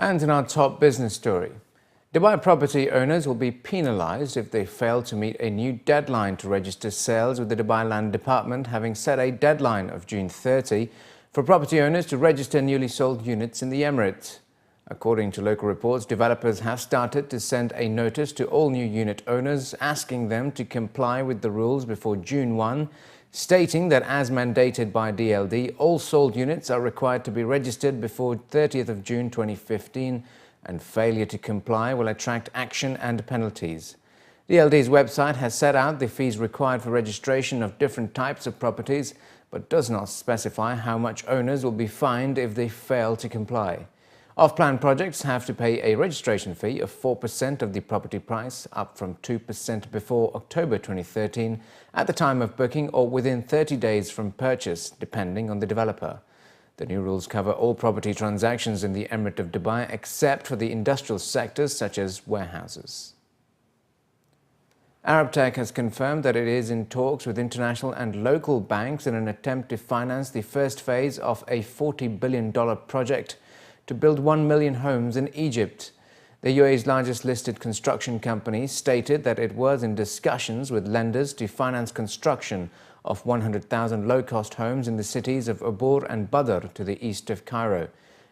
And in our top business story, Dubai property owners will be penalised if they fail to meet a new deadline to register sales, with the Dubai Land Department having set a deadline of June 30 for property owners to register newly sold units in the Emirates. According to local reports, developers have started to send a notice to all new unit owners asking them to comply with the rules before June 1, stating that as mandated by DLD, all sold units are required to be registered before 30th of June 2015, and failure to comply will attract action and penalties. DLD's website has set out the fees required for registration of different types of properties, but does not specify how much owners will be fined if they fail to comply. Off-plan projects have to pay a registration fee of 4% of the property price, up from 2% before October 2013 at the time of booking, or within 30 days from purchase, depending on the developer. The new rules cover all property transactions in the Emirate of Dubai except for the industrial sectors such as warehouses. Arabtec has confirmed that it is in talks with international and local banks in an attempt to finance the first phase of a $40 billion project to build 1 million homes in Egypt. The UAE's largest listed construction company stated that it was in discussions with lenders to finance construction of 100,000 low-cost homes in the cities of Abur and Badr to the east of Cairo.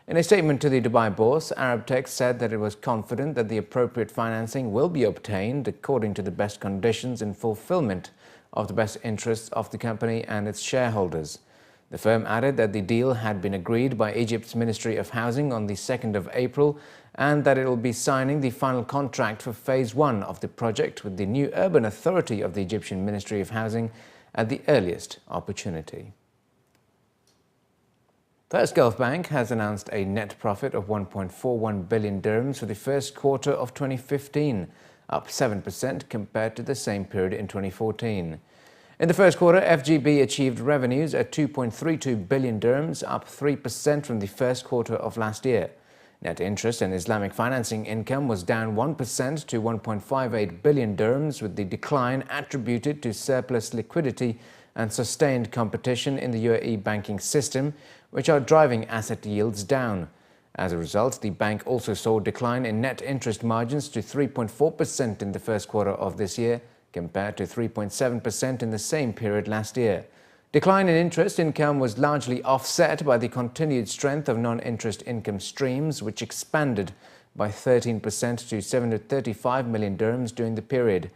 In a statement to the Dubai bourse, Arabtec said that it was confident that the appropriate financing will be obtained according to the best conditions in fulfillment of the best interests of the company and its shareholders. The firm added that the deal had been agreed by Egypt's Ministry of Housing on the 2nd of April and that it will be signing the final contract for Phase 1 of the project with the new urban authority of the Egyptian Ministry of Housing at the earliest opportunity. First Gulf Bank has announced a net profit of 1.41 billion dirhams for the first quarter of 2015, up 7% compared to the same period in 2014. In the first quarter, FGB achieved revenues at 2.32 billion dirhams, up 3% from the first quarter of last year. Net interest and Islamic financing income was down 1% to 1.58 billion dirhams, with the decline attributed to surplus liquidity and sustained competition in the UAE banking system, which are driving asset yields down. As a result, the bank also saw a decline in net interest margins to 3.4% in the first quarter of this year, compared to 3.7% in the same period last year. Decline in interest income was largely offset by the continued strength of non-interest income streams, which expanded by 13% to 735 million dirhams during the period.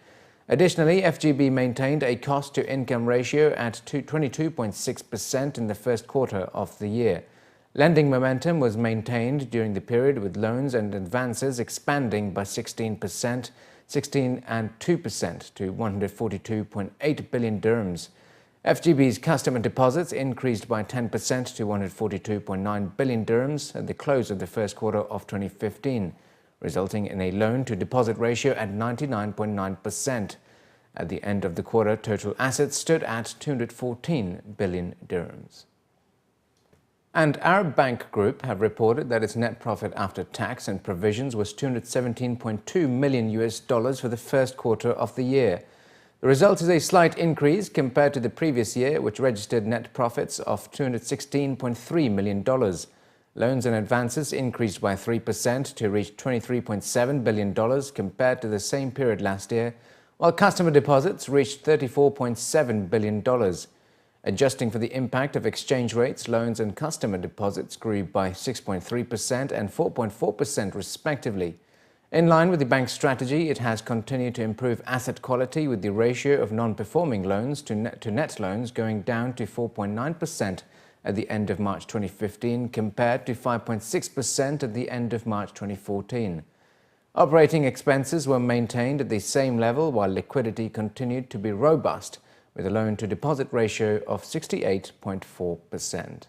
Additionally, FGB maintained a cost-to-income ratio at 22.6% in the first quarter of the year. Lending momentum was maintained during the period, with loans and advances expanding by 16% and 2% to 142.8 billion dirhams. FGB's customer deposits increased by 10% to 142.9 billion dirhams at the close of the first quarter of 2015, resulting in a loan-to-deposit ratio at 99.9%. At the end of the quarter, total assets stood at 214 billion dirhams. And Arab Bank Group have reported that its net profit after tax and provisions was $217.2 million for the first quarter of the year. The result is a slight increase compared to the previous year, which registered net profits of $216.3 million. Loans and advances increased by 3% to reach $23.7 billion compared to the same period last year, while customer deposits reached $34.7 billion. Adjusting for the impact of exchange rates, loans and customer deposits grew by 6.3% and 4.4% respectively. In line with the bank's strategy, it has continued to improve asset quality, with the ratio of non-performing loans to net loans going down to 4.9% at the end of March 2015 compared to 5.6% at the end of March 2014. Operating expenses were maintained at the same level, while liquidity continued to be robust, with a loan-to-deposit ratio of 68.4%.